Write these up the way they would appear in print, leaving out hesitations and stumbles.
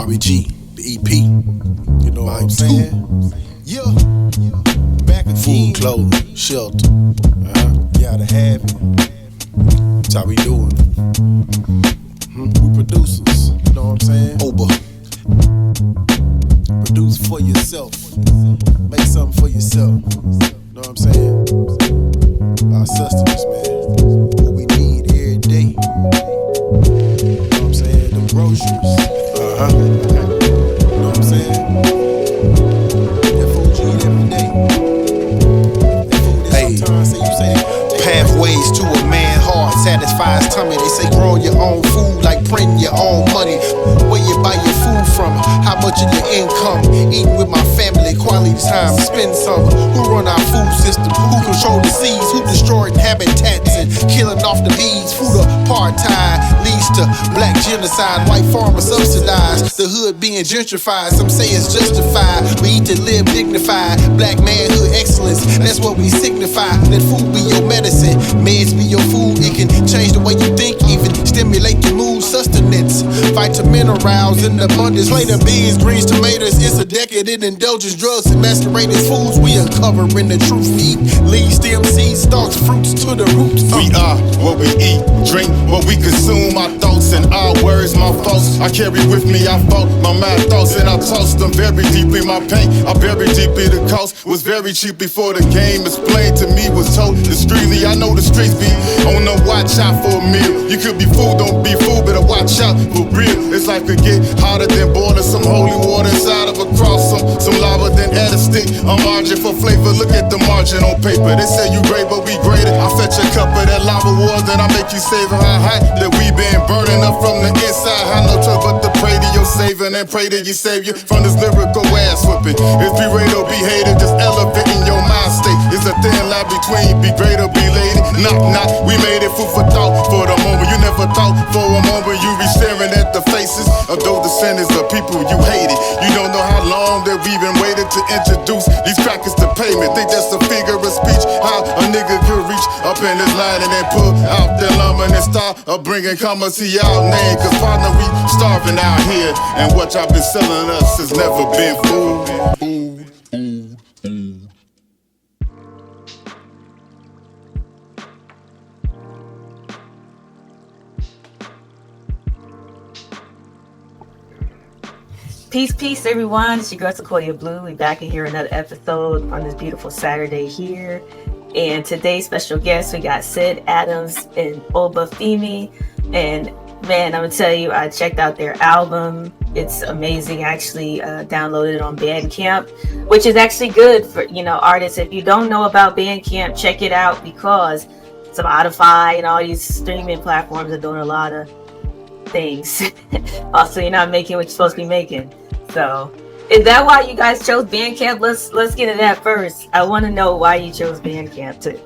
Bobby G, the EP. You know what I'm saying? Yeah. Back again. Food, clothing, shelter. Gotta have it. That's how we doing. We producers. You know what I'm saying? Oba. Produce for yourself. Make something for yourself. You know what I'm saying? Our sustenance, man. What we need every day. You know what I'm saying? The groceries. You know what I'm saying? That food you eat every day. That food that sometimes say you say pathways to a man's heart satisfies tummy. They say growing your own food like printing your own money. Where you buy your food from? How much of your income? Eating with my family, quality time, spend some. Who run our food system? Who control the seas? Who destroyed habitats and killing off the bees? Food apartheid leads to black genocide. White farmers subsidized, the hood being gentrified. Some say it's justified. We eat to live dignified. Black manhood excellence, that's what we signify. Let food be your medicine, meds be your food. It can change the way you think, even stimulate your mood. Sustenance, vitamin minerals in abundance. Later beans, greens, tomatoes. It's a decadent indulgence. Drugs and masqueraded foods. We uncovering the truth. We eat leaves, stem, seeds, stalks, fruits to the roots. We are what we eat, drink what we consume. Our thoughts and our words, my faults. I carry with me, I fought my mad thoughts and I tossed them very deeply. My pain, I buried deeply. The cost was very cheap before the game explained to me. Was told discreetly. I know the streets be on the watch out for a meal. You could be fooled, don't be fooled, better watch out for real. This life could get hotter than boiling some holy water inside of a cross. Some lava, then add a stick. A margin for flavor. Look at the margin on paper. They say you great, but we greater. I fetch a cup of that lava water, then I make you savor how hot that we been burning up from the inside. I no choice but to pray to your savior and pray to your savior from this lyrical ass whipping. It's be great or be hated, just elevating your mind state. It's a thin line between be great or be lady. Knock, knock, we made it food for thought for the moment. You never thought for a moment you be staring at the faces of those descendants of people you hated. You don't know how long that we've been waiting to introduce these crackers to payment. Think that's a figure of speech, how a nigga could reach up in this line and then pull out their lumber and start bringing commas to y'all name. Cause partner, we starving out here, and what y'all been selling us has never been food. Peace, everyone. It's your girl Sequoia Blue. We're back in here another episode on this beautiful Saturday here. And today's special guest, we got Sid Adams and Obafemi. And man, I'm gonna tell you, I checked out their album. It's amazing. I actually downloaded it on Bandcamp, which is actually good for artists. If you don't know about Bandcamp, check it out because Spotify and all these streaming platforms are doing a lot of things. Also, you're not making what you're supposed to be making. So, is that why you guys chose Bandcamp? Let's get into that first. I want to know why you chose Bandcamp too.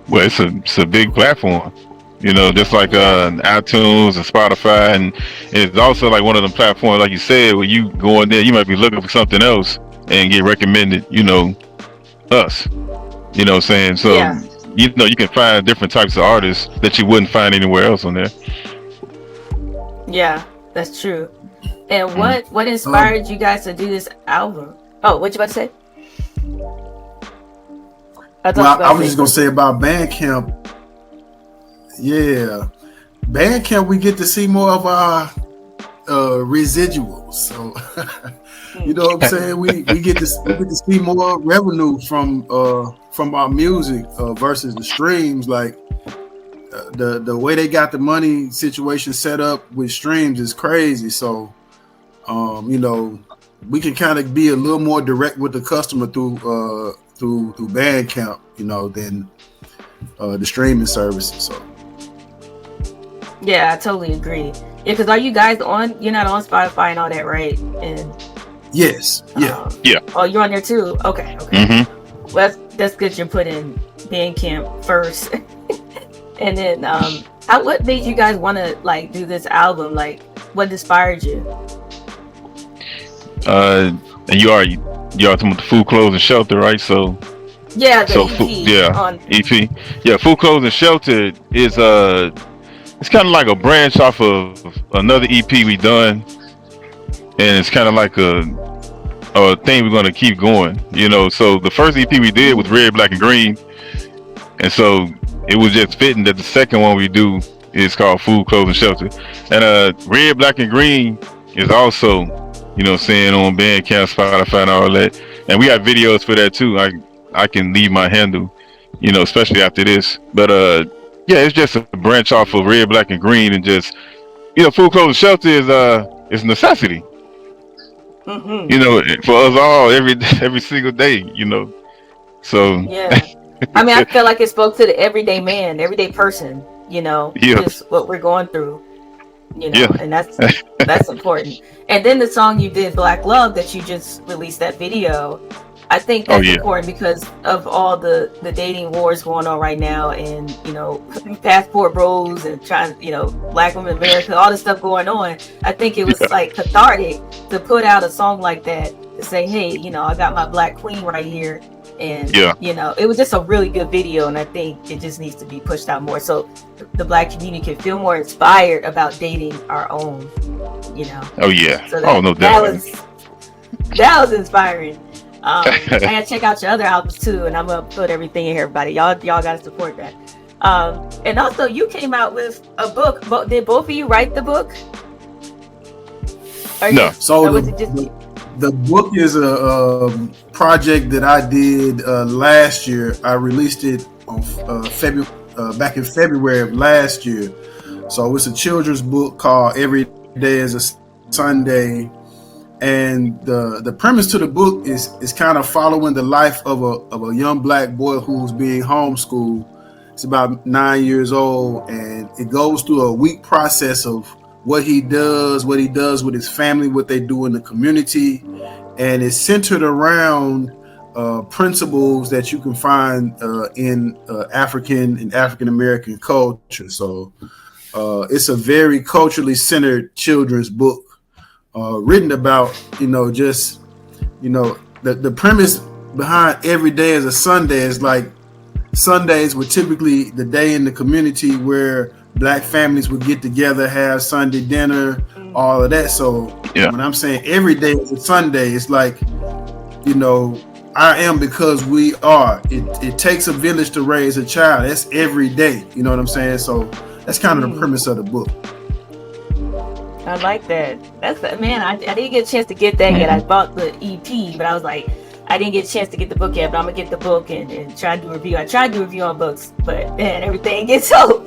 Well, it's a big platform, just like iTunes and Spotify, and it's also like one of the platforms, like you said, where you go in there, you might be looking for something else and get recommended, us. You know what I'm saying? So, yeah. You can find different types of artists that you wouldn't find anywhere else on there. Yeah, that's true. And what inspired you guys to do this album? Oh, what you about to say? I was just gonna say about Bandcamp. Yeah, Bandcamp, we get to see more of our residuals. So you know what I'm saying? We get to see more revenue from our music versus the streams. Like the way they got the money situation set up with streams is crazy. So we can kind of be a little more direct with the customer through Bandcamp, than the streaming services. So yeah, I totally agree. Yeah, because are you guys you're not on Spotify and all that, right? And yes, yeah. Oh, you're on there too. Okay. Mm-hmm. Well, that's good. You're putting Bandcamp first, and then what made you guys want to do this album? Like, what inspired you? And you are talking about the food, clothes, and shelter, right? So yeah, the EP. EP. Yeah, food, clothes, and shelter is it's kind of like a branch off of another EP we done, and it's kind of like a thing we're gonna keep going. So the first EP we did was Red, Black, and Green, and so it was just fitting that the second one we do is called Food, Clothes, and Shelter. And Red, Black, and Green is also, saying on Bandcamp, Spotify, and all that. And we got videos for that too. I can leave my handle, especially after this. But yeah, it's just a branch off of Red, Black, and Green, and just Food, Clothes, and Shelter is a necessity. Mm-hmm. For us all, every single day. So yeah. I mean, I feel like it spoke to the everyday man, everyday person. Yeah. Just what we're going through. Yeah. And that's important. And then the song you did, Black Love, that you just released that video, I think that's important because of all the dating wars going on right now, and passport bros and trying, Black women in America, all this stuff going on. I think it was like cathartic to put out a song like that to say, hey, I got my Black queen right here. And it was just a really good video, and I think it just needs to be pushed out more so the Black community can feel more inspired about dating our own. Oh yeah. So no doubt. That was inspiring. I gotta check out your other albums too, and I'm gonna put everything in here, everybody. Y'all gotta support that. And also, you came out with a book. Did both of you write the book? No. The book is a project that I did last year. I released it on back in February of last year. So it's a children's book called Every Day is a Sunday. And the premise to the book is kind of following the life of a young Black boy who's being homeschooled. It's about 9 years old, and it goes through a week process of what he does with his family, what they do in the community, and it's centered around principles that you can find in African American culture. So it's a very culturally centered children's book. Written about, the premise behind Every Day is a Sunday is like Sundays were typically the day in the community where Black families would get together, have Sunday dinner, all of that. So when I'm saying every day is a Sunday, it's like, I am because we are. It takes a village to raise a child. That's every day. You know what I'm saying? So that's kind of the premise of the book. I like that. I didn't get a chance to get that yet. I bought the EP, but I was like, I didn't get a chance to get the book yet, but I'm gonna get the book and try to do a review. I tried to do a review on books, but man, everything gets so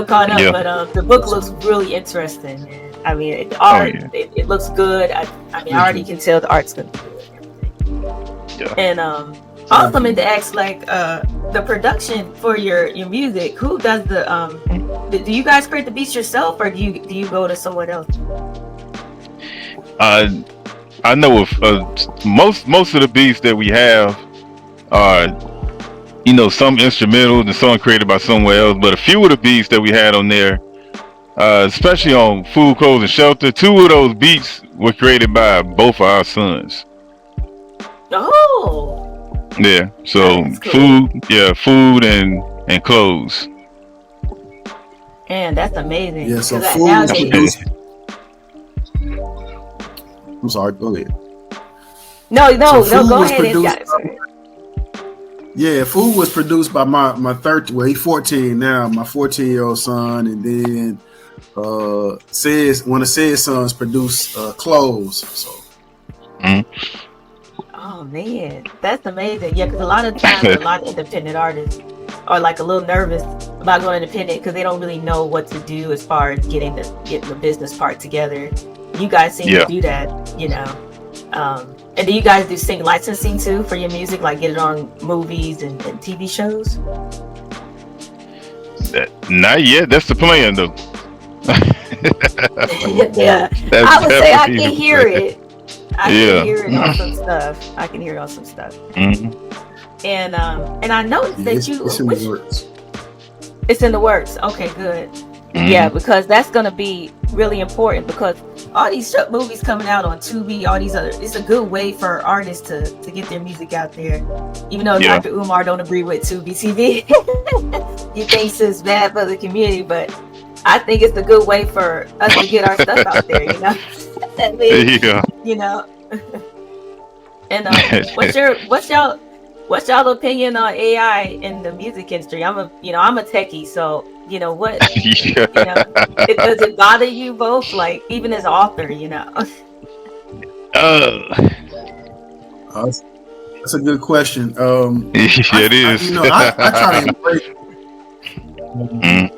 caught up. But the book looks really interesting. I mean, it looks good. I already can tell the art's gonna be good. And also, I meant to ask, like, the production for your music. Who does do you guys create the beats yourself, or do you go to someone else? I know of most of the beats that we have are, some instrumentals and some created by someone else. But a few of the beats that we had on there, especially on Food, Clothes, and Shelter, 2 of those beats were created by both of our sons. Oh. Yeah. So cool. Food and clothes. Man, that's amazing. Yeah. So Food was produced. I'm sorry. Go ahead. No. Go ahead. Food was produced by my he's 14 now, my 14-year-old son, and then one of Ced's sons produced Clothes. So. Oh man, that's amazing. Yeah, because a lot of times a lot of independent artists are like a little nervous about going independent because they don't really know what to do as far as getting the business part together. You guys seem to do that, and do you guys do licensing too for your music, like get it on movies and TV shows? Not yet. That's the plan, though. Yeah, I would say I can hear it. I can hear it on some stuff. Mm-hmm. And I noticed that it's in the works. It's in the works. Okay, good. Mm-hmm. Yeah, because that's gonna be really important, because all these movies coming out on Tubi, all these other, it's a good way for artists to get their music out there. Even though Dr. Umar don't agree with Tubi TV, he thinks it's bad for the community, but I think it's a good way for us to get our stuff out there, you know. I mean, Yeah. you know. And what's y'all opinion on AI in the music industry? I'm a techie, so what Yeah. does it bother you both, like even as author, Uh, That's a good question. yeah, it is. I try to embrace. Mm,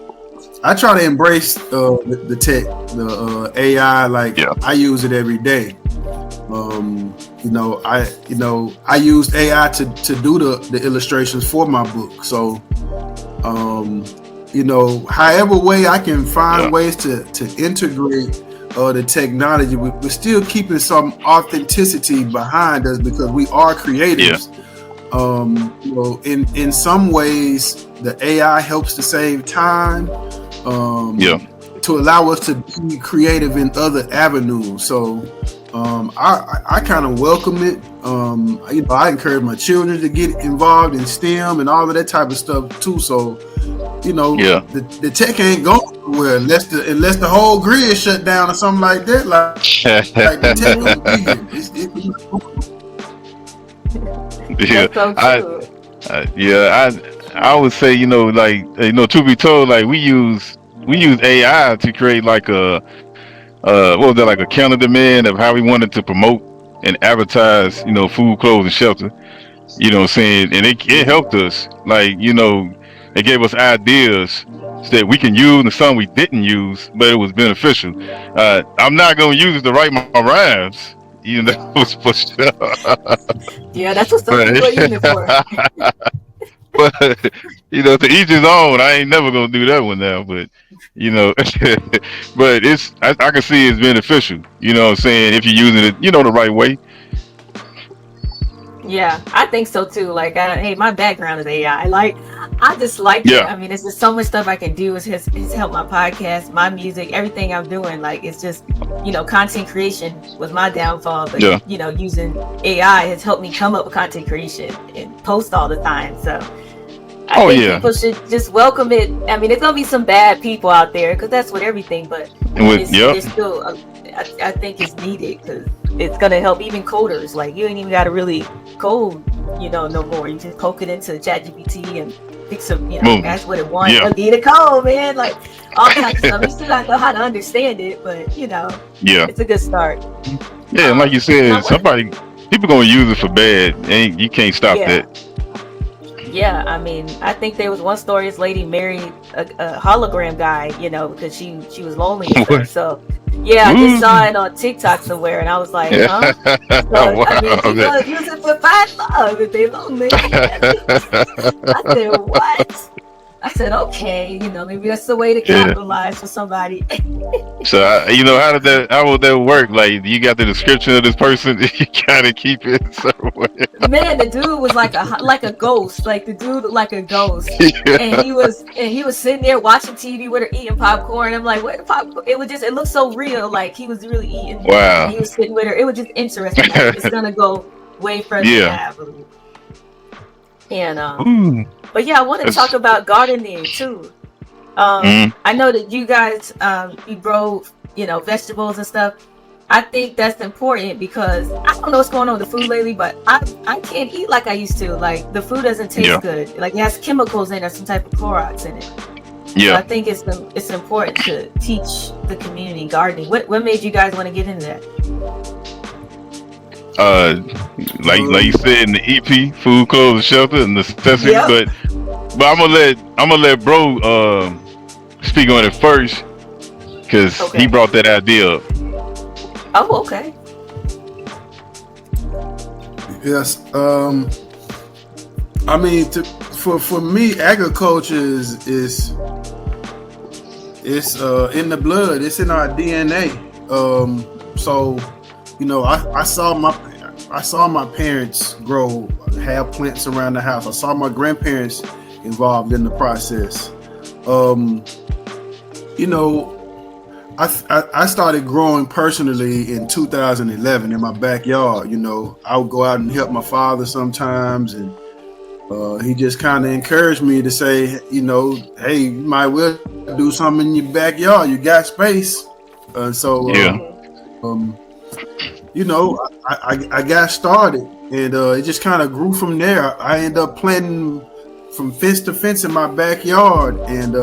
I try to embrace the tech, the AI. Like yeah. I use it every day. I used AI to do the illustrations for my book. So, however way I can find ways to integrate the technology, we're still keeping some authenticity behind us because we are creatives. In some ways, the AI helps to save time. To allow us to be creative in other avenues. So I kind of welcome it. I encourage my children to get involved in STEM and all of that type of stuff too. So, the tech ain't going nowhere unless the whole grid shut down or something like that. Like the tech won't be here. That's so true. I would say, to be told, like we use AI to create like what was that, like a counter demand of how we wanted to promote and advertise, food, clothes, and shelter. You know what I'm saying? And it helped us. Like, it gave us ideas that we can use and some we didn't use, but it was beneficial. I'm not gonna use it to write my rhymes. For sure. Yeah, that's what some people are using it for. But to each his own. I ain't never gonna do that one now. But but I can see it's beneficial. You know what I'm saying? If you're using it, the right way. Yeah, I think so too. Like, hey, my background is AI. Like, I just like it. I mean, it's just so much stuff I can do. It's helped my podcast, my music, everything I'm doing. Like, it's just, content creation was my downfall. But, using AI has helped me come up with content creation and post all the time. So I think people should just welcome it. I mean, there's going to be some bad people out there because that's with everything. But it's still, I think it's needed because it's going to help even coders. Like, you ain't even got to really code, no more. You just poke it into ChatGPT and pick some, that's what it wants. You need a code, man. Like, all kinds of stuff. You still got to know how to understand it, but, it's a good start. Yeah, and like you said, people going to use it for bad. And you can't stop that. Yeah, I mean, I think there was one story. This lady married a hologram guy, because she was lonely and stuff. So, yeah, I just saw it on TikTok somewhere, and I was like, huh? So, I mean, people use it for find love if they lonely. I said, what? I said, okay, maybe that's the way to capitalize for somebody. So, how would that work? Like, you got the description of this person, you gotta keep it somewhere. Man, the dude was like a ghost. Like, the dude looked like a ghost, and he was sitting there watching TV with her eating popcorn. I'm like, what popcorn? It looked so real. Like, he was really eating. Wow. And he was sitting with her. It was just interesting. Like, it's gonna go way further than that, I believe. And but yeah, I want to talk about gardening too. I know that you guys you grow vegetables and stuff. I think that's important because I don't know what's going on with the food lately, but I can't eat like I used to. Like, the food doesn't taste good. Like, it has chemicals in it, some type of Clorox in it. So I think it's important to teach the community gardening. What made you guys want to get into that? Like you said in the EP, food, clothes, and shelter, and necessity. But I'm gonna let bro speak on it first because he brought that idea up. Oh, okay. Yes. I mean, for me, agriculture is in the blood. It's in our DNA. So, I saw my parents have plants around the house. I saw my grandparents involved in the process. I started growing personally in 2011 in my backyard. I would go out and help my father sometimes, and he just kind of encouraged me to say, you know, hey, you might well do something in your backyard. You got space. So, you know, I got started, and it just kind of grew from there. I ended up planting from fence to fence in my backyard, and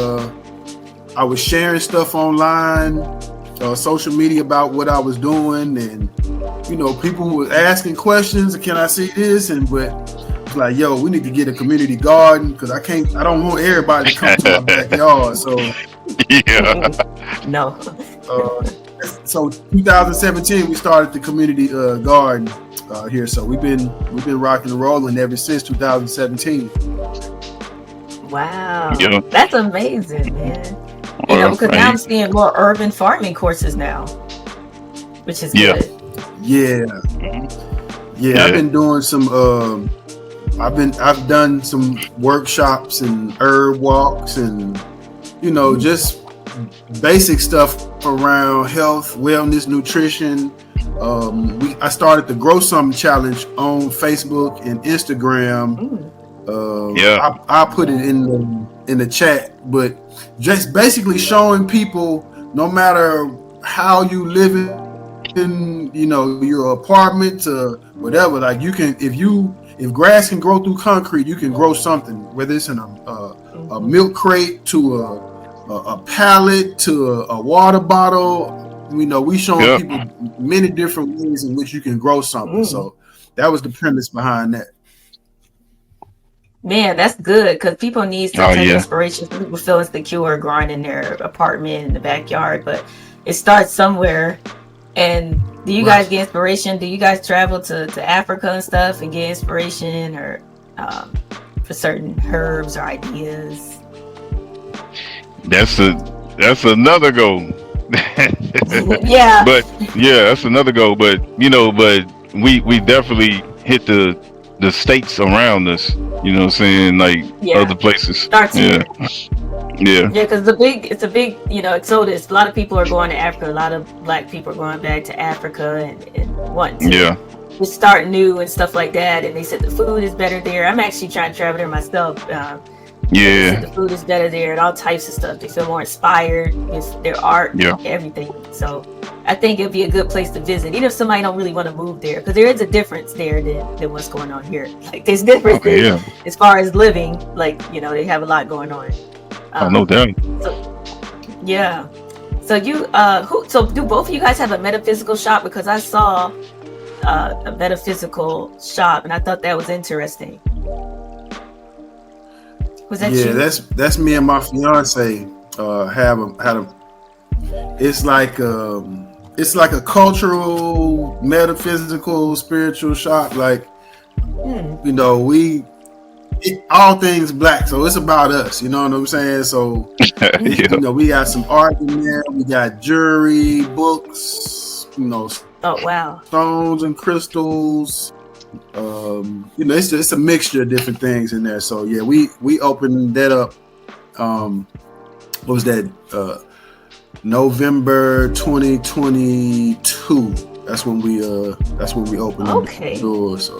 I was sharing stuff online, social media about what I was doing, and you know, people were asking questions. Can I see this? And but it's like, yo, we need to get a community garden because I don't want everybody to come to my backyard. So no. So 2017 we started the community garden here. So we've been rocking and rolling ever since 2017. Wow, that's amazing, man. You know, because now I'm seeing more urban farming courses now, which is good. Yeah. I've been doing some. I've done some workshops and herb walks, and you know, just basic stuff around health, wellness, nutrition. I started the Grow Something Challenge on Facebook and Instagram. I'll put it in the chat, but just basically showing people, no matter how you live in, you know, your apartment to whatever, like you can, if grass can grow through concrete, you can grow something, whether it's in a milk crate to a pallet to a water bottle. You know, we showing people many different ways in which you can grow something. So that was the premise behind that. Man, that's good, because people need some type of inspiration. Some people feel insecure growing in their apartment in the backyard, but it starts somewhere. And do you guys get inspiration? Do you guys travel to Africa and stuff and get inspiration, or for certain herbs or ideas? That's another goal. Yeah. But that's another goal. But you know, we definitely hit the states around us, you know what I'm saying, like other places. Starts here. Yeah, because it's a big, you know, exodus. A lot of people are going to Africa. A lot of Black people are going back to Africa and wanting to just start new and stuff like that. And they said the food is better there. I'm actually trying to travel there myself. The food is better there and all types of stuff. They feel more inspired. It's their art, everything. So I think it'd be a good place to visit, even if somebody don't really want to move there, because there is a difference there than what's going on here. Like there's difference as far as living. Like, you know, they have a lot going on. No doubt. So you so do both of you guys have a metaphysical shop? Because I saw a metaphysical shop and I thought that was interesting. Was that you? That's me and my fiance it's like a cultural, metaphysical, spiritual shop. Like you know, all things Black, so it's about us, you know what I'm saying? So you know, we got some art in there, we got jewelry, books, you know, stones and crystals, you know, it's a mixture of different things in there. So yeah, we opened that up, what was that, November 2022. That's when we opened the door. So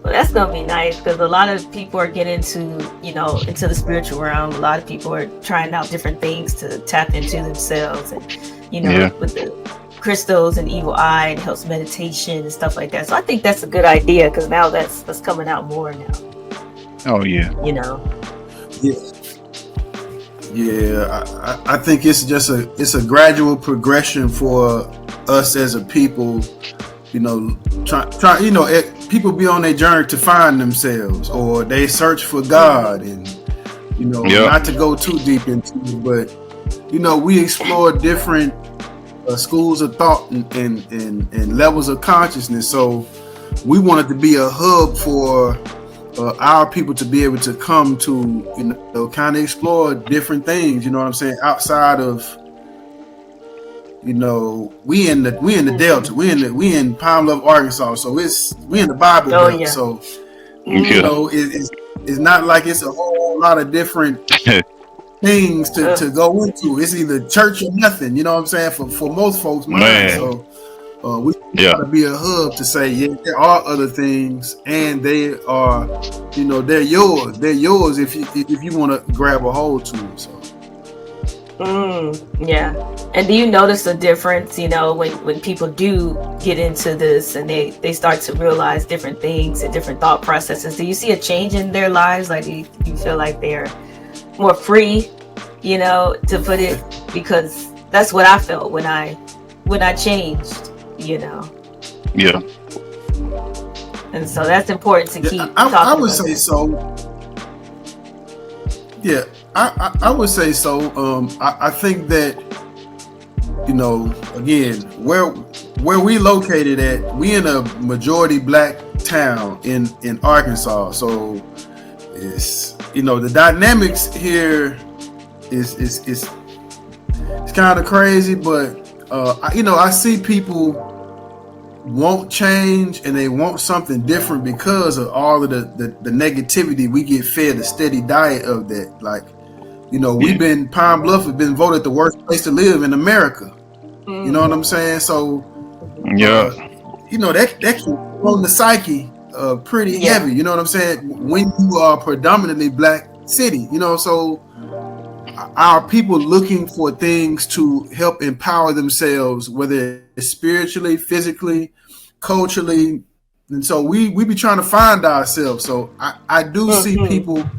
well, that's gonna be nice, because a lot of people are getting into the spiritual realm. A lot of people are trying out different things to tap into themselves, and you know, with the crystals and evil eye, and helps meditation and stuff like that. So I think that's a good idea, because now that's coming out more now. Oh yeah. You know. I think it's just a gradual progression for us as a people. You know, try. You know, people be on their journey to find themselves, or they search for God, and you know, not to go too deep into it, but you know, we explore different schools of thought and levels of consciousness. So we wanted to be a hub for our people to be able to come to, you know, kind of explore different things. You know what I'm saying? Outside of, you know, we in the Delta, we in Pine Bluff, Arkansas. So we in the Bible Belt. So you know, it's not like it's a whole lot of different things to go into. It's either church or nothing. You know what I'm saying? For most folks, so We try to be a hub to say, yeah, there are other things, and they are, they're yours. They're yours if you want to grab a hold to it. So. Yeah. And do you notice a difference, when people do get into this and they start to realize different things and different thought processes? Do you see a change in their lives? Like, do you feel like they're more free, to put it? Because that's what I felt when I changed, Yeah. And so that's important to keep talking I would about say that. so. Yeah, I would say so. I think that, again, where we located at, we in a majority black town in Arkansas. So it's, the dynamics here is kind of crazy, but I see people want change and they want something different because of all of the negativity we get fed, a steady diet of that. Like, we've been, Pine Bluff has been voted the worst place to live in America. You know what I'm saying? So that can on the psyche pretty heavy, you know what I'm saying? When you are predominantly black city, so our people looking for things to help empower themselves, whether it's spiritually, physically, culturally, and so we be trying to find ourselves. So I do see people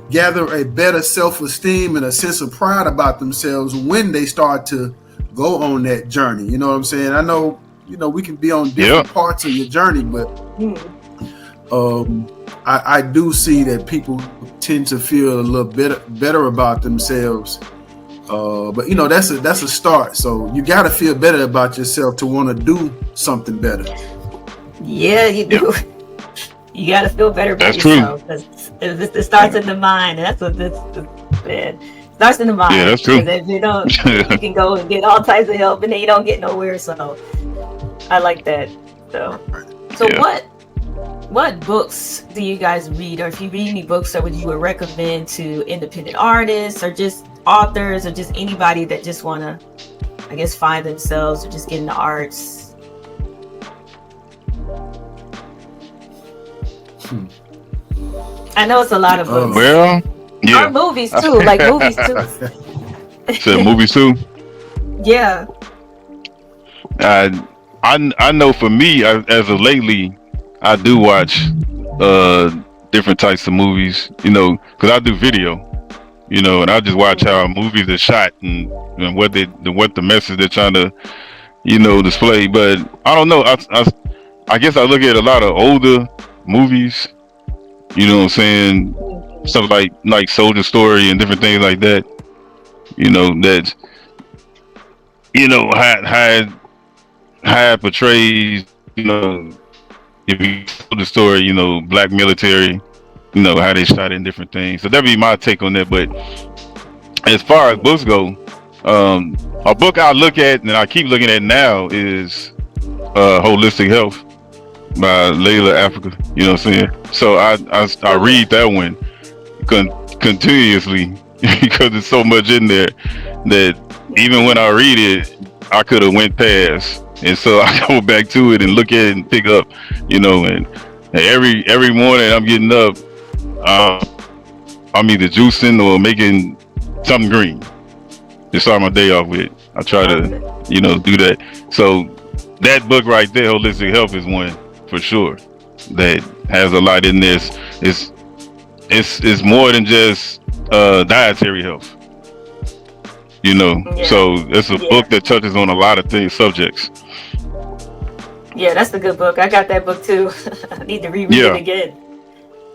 gather a better self-esteem and a sense of pride about themselves when they start to go on that journey. You know what I'm saying? I know, we can be on different parts of your journey, but I do see that people tend to feel a little better about themselves. But that's a start. So you got to feel better about yourself to want to do something better. Yeah, you do. You got to feel better about yourself, because it starts in the mind, and that's what this man. Starts in the mind. Yeah, that's true. If you don't, you can go and get all types of help, and then you don't get nowhere. So I like that. So what books do you guys read, or if you read any books that you would recommend to independent artists, or just authors, or just anybody that just want to, I guess, find themselves or just get into arts? I know it's a lot of books. Well, yeah. Or movies too, like movies too. So movies too. Yeah. I know for me, as of lately, I do watch different types of movies, because I do video, and I just watch how movies are shot and what the message they're trying to, display. But I don't know. I guess I look at a lot of older movies, you know what I'm saying? Stuff like Soldier Story and different things like that, that, how it portrays, if you tell the story, black military, how they shot in different things. So that'd be my take on that. But as far as books go, a book I look at and I keep looking at now is Holistic Health by Layla Africa. You know what I'm saying? So I read that one continuously because there's so much in there that even when I read it, I could have went past. And so I go back to it and look at it and pick up, and every morning I'm getting up, I'm either juicing or making something green to start my day off with. I try to, do that. So that book right there, Holistic Health, is one for sure that has a lot in this. It's more than just dietary health, So it's a book that touches on a lot of subjects. Yeah, that's a good book. I got that book too. I need to reread it again.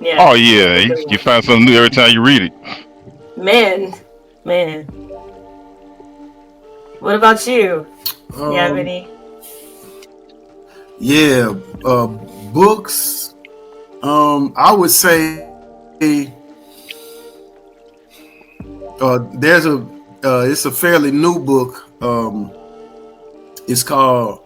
Yeah. Oh yeah, you find something new every time you read it. Man. What about you? You have any? Yeah, books. I would say there's it's a fairly new book. It's called.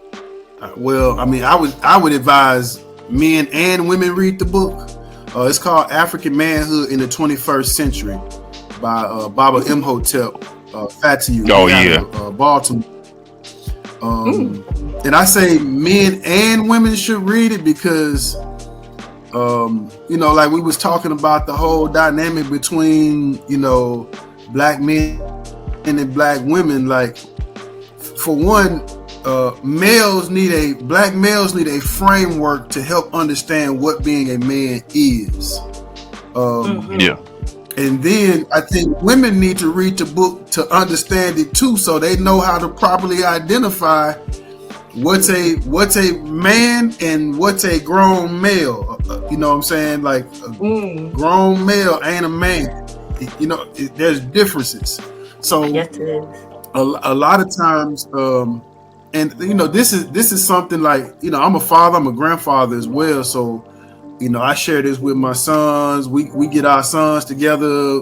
I would advise men and women read the book. It's called African Manhood in the 21st Century by Baba Imhotep Fatiyu. Oh yeah, Baltimore. And I say men and women should read it because, like we was talking about the whole dynamic between, black men and black women. Like, for one, black males need a framework to help understand what being a man is. And then I think women need to read the book to understand it too, so they know how to properly identify what's a man and what's a grown male. You know what I'm saying? Like, a grown male ain't a man. There's differences. So Yes, it is. a lot of times, and this is something like, I'm a father, I'm a grandfather as well, so I share this with my sons. We get our sons together,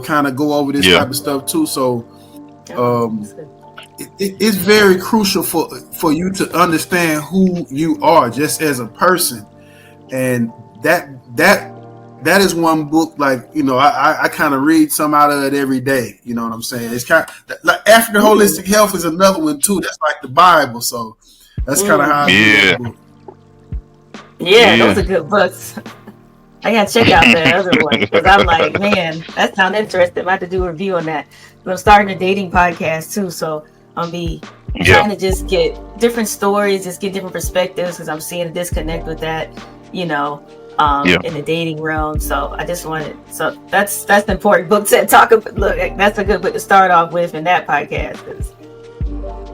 kind of go over this type of stuff too. So it's very crucial for you to understand who you are just as a person, and that is one book, like, I kind of read some out of it every day. You know what I'm saying? It's kind of like African Holistic Health is another one too. That's like the Bible. So that's kind of how I read that book. Yeah, those are good books. I gotta check out the other one because I'm like, man, that sounds interesting. I have to do a review on that. But I'm starting a dating podcast too, so I'll be trying to just get different stories, just get different perspectives, because I'm seeing a disconnect with that, in the dating realm. So I just wanted, so that's an important book to talk about. Look, that's a good book to start off with in that podcast, because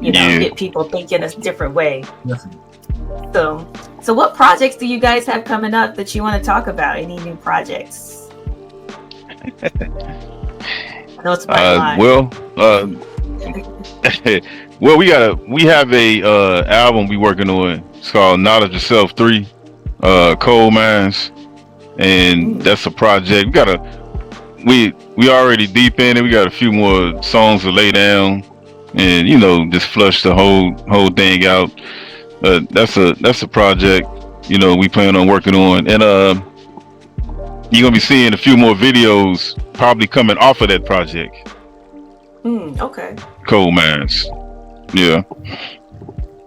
get people thinking a different way. So what projects do you guys have coming up that you want to talk about? Any new projects? I know it's my we have a album we working on. It's called Knowledge of Self 3, Coal Mines, and that's a project. We already deep in it. We got a few more songs to lay down, and just flush the whole thing out. That's a project, we plan on working on, and you're gonna be seeing a few more videos probably coming off of that project. Okay. Coal Mines. Yeah.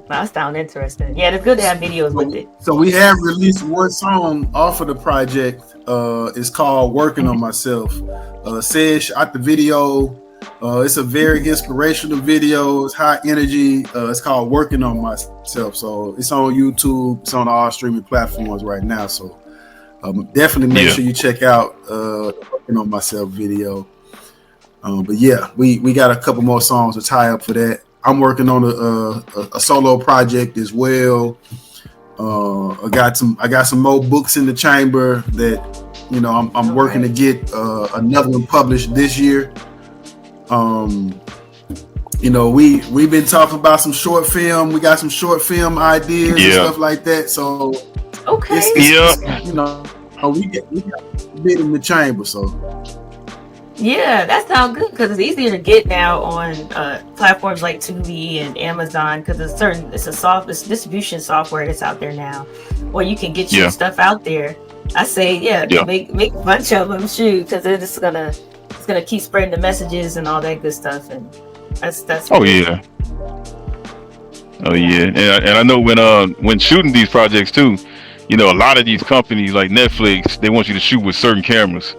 That sounds interesting. Yeah, it's good to have videos with it. So we have released one song off of the project. It's called "Working on Myself." Sid shot the video. It's a very inspirational video. It's high energy. It's called "Working on Myself." So it's on YouTube. It's on all streaming platforms right now. So definitely make sure you check out "Working on Myself" video. But yeah, we got a couple more songs to tie up for that. I'm working on a solo project as well. I got some more books in the chamber that I'm working to get another one published this year. We've been talking about some short film. We got some short film ideas and stuff like that. So we got a bit in the chamber. So yeah, that sounds good, because it's easier to get now on platforms like Tubi and Amazon, because it's distribution software that's out there now, where you can get your stuff out there. I say, make a bunch of them, because it's gonna keep spreading the messages and all that good stuff, and that's. Oh yeah. And I know when shooting these projects too, a lot of these companies like Netflix, they want you to shoot with certain cameras.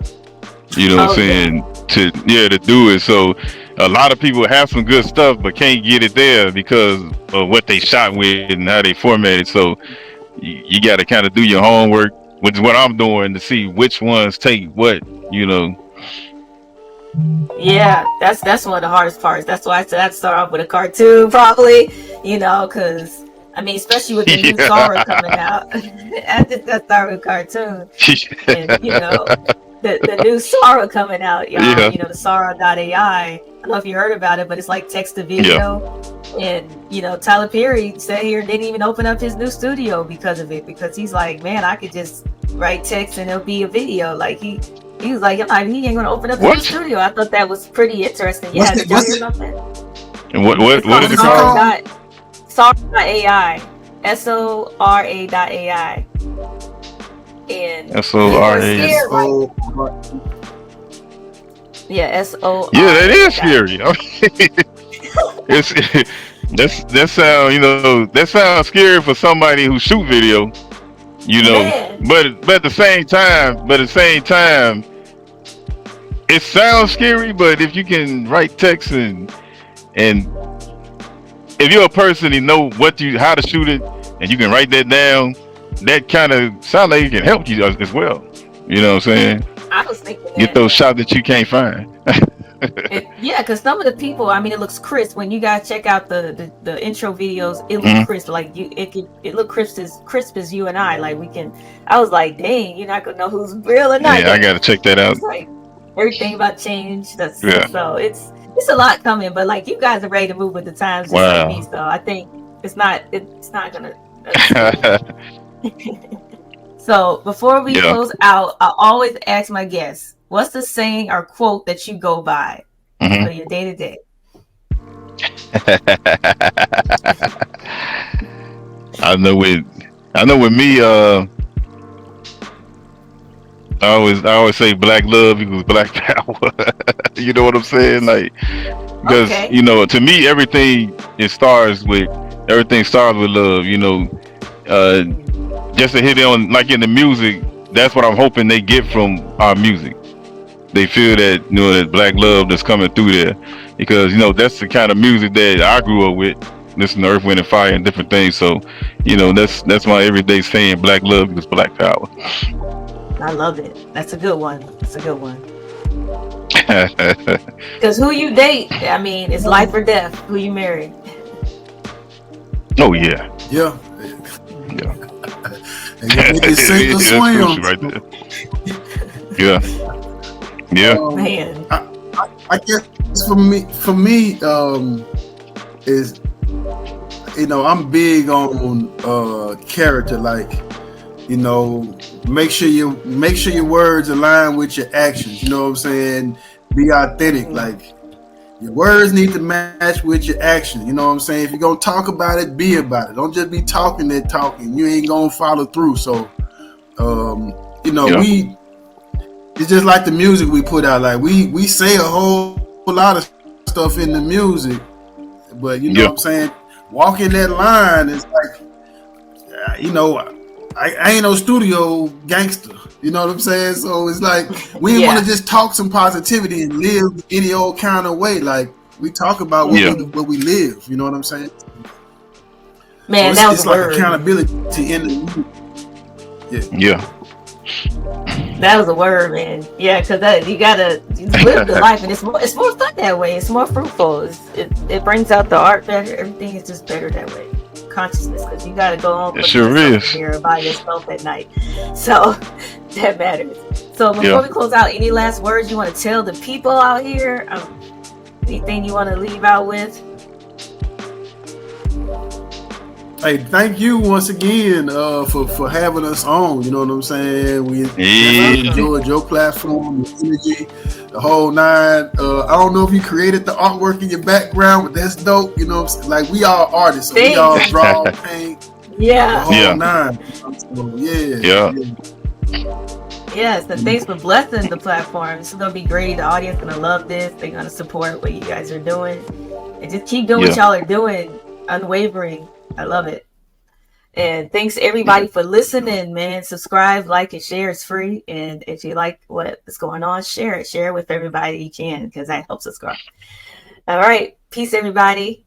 You know what I'm saying? To do it. So a lot of people have some good stuff but can't get it there because of what they shot with and how they formatted. So you got to kind of do your homework, which is what I'm doing, to see which ones take what, Yeah, that's one of the hardest parts. That's why I said I'd start off with a cartoon, probably, because especially with the new Sora coming out. I just got to start with a cartoon. And, the new Sora coming out, y'all, the Sora.ai. I don't know if you heard about it, but it's like text to video. And, Tyler Perry said here didn't even open up his new studio because of it, because he's like, man, I could just write text and it'll be a video. Like he was like, he ain't going to open up his studio. I thought that was pretty interesting. Yeah, did you hear about that? And what is it called? Sora.ai. Sora.ai. And SORA. Yeah, SOR. Yeah, that is scary. That sound, that sounds scary for somebody who shoot video, you know. Man, But at the same time, it sounds scary. But if you can write text and if you're a person who know how to shoot it, and you can write that down, that kind of sound like it can help you as well. You know what I'm saying? I was thinking Get that. those shots that you can't find. Yeah, because some of the people, I mean, it looks crisp. When you guys check out the intro videos, it looks Mhm. crisp. Like it look crisp as you and I. Like we can. I was like, dang, you're not gonna know who's real or not Yeah, I yet. gotta check that out. It's like everything about change. That's Yeah. so it's a lot coming. But like you guys are ready to move with the times, just like me. Wow. So I think it's not gonna. So before we Yeah. close out, I always ask my guests, what's the saying or quote that you go by for Mhm. your day to day? I know with me, I always say black love equals black power. You know what I'm saying? Like, because Okay. to me, everything starts with love. Uh, just to hit it on, like in the music, that's what I'm hoping they get from our music. They feel that that black love that's coming through there, because that's the kind of music that I grew up with, listening to Earth, Wind, and Fire and different things. So that's my everyday saying: black love equals black power. I love it. That's a good one. That's a good one. Because who you date, I mean, it's life or death. Who you marry. Oh yeah, Yeah. yeah. And you make it sink or That's swim. crucial right there. Yeah, yeah, Man. I guess for me, is I'm big on character. Like, make sure your words align with your actions. You know what I'm saying? Be authentic. Like, your words need to match with your action. You know what I'm saying? If you're gonna talk about it, be about it. Don't just be talking that talking. You ain't gonna follow through. So, yeah, it's just like the music we put out. Like, we say a whole lot of stuff in the music, but you know yeah, what I'm saying? Walking that line is like, I ain't no studio gangster. You know what I'm saying? So it's like, we ain't want Yeah. to just talk some positivity and live any old kind of way. Like, we talk about yeah, what we live. You know what I'm saying? So Man, that was it's a like word. accountability in the yeah, That was a word, man. Yeah, because you gotta live the life, and it's more fun that way. It's more fruitful. It brings out the art better. Everything is just better that way. Consciousness, because you gotta go home it put sure yourself in is. the mirror by yourself at night. So that matters. So before Yeah. we close out, any last words you want to tell the people out here? Anything you want to leave out with? Hey, thank you once again for having us on. You know what I'm saying? We definitely Yeah. enjoyed your platform, your energy, the whole nine. I don't know if you created the artwork in your background, but that's dope. You know what I'm saying? Like, we all artists, so we all Thanks. draw, paint, the Yeah. whole Yeah. nine. So, Yeah. Yes, and thanks for blessing the platform. This is gonna be great. The audience gonna love this. They're gonna support what you guys are doing, and just keep doing what Yeah. y'all are doing, unwavering. I love it. And thanks everybody for listening, man. Subscribe, like, and share. It's free. And if you like what is going on, share it. Share it with everybody you can, because that helps us grow. All right, peace, everybody.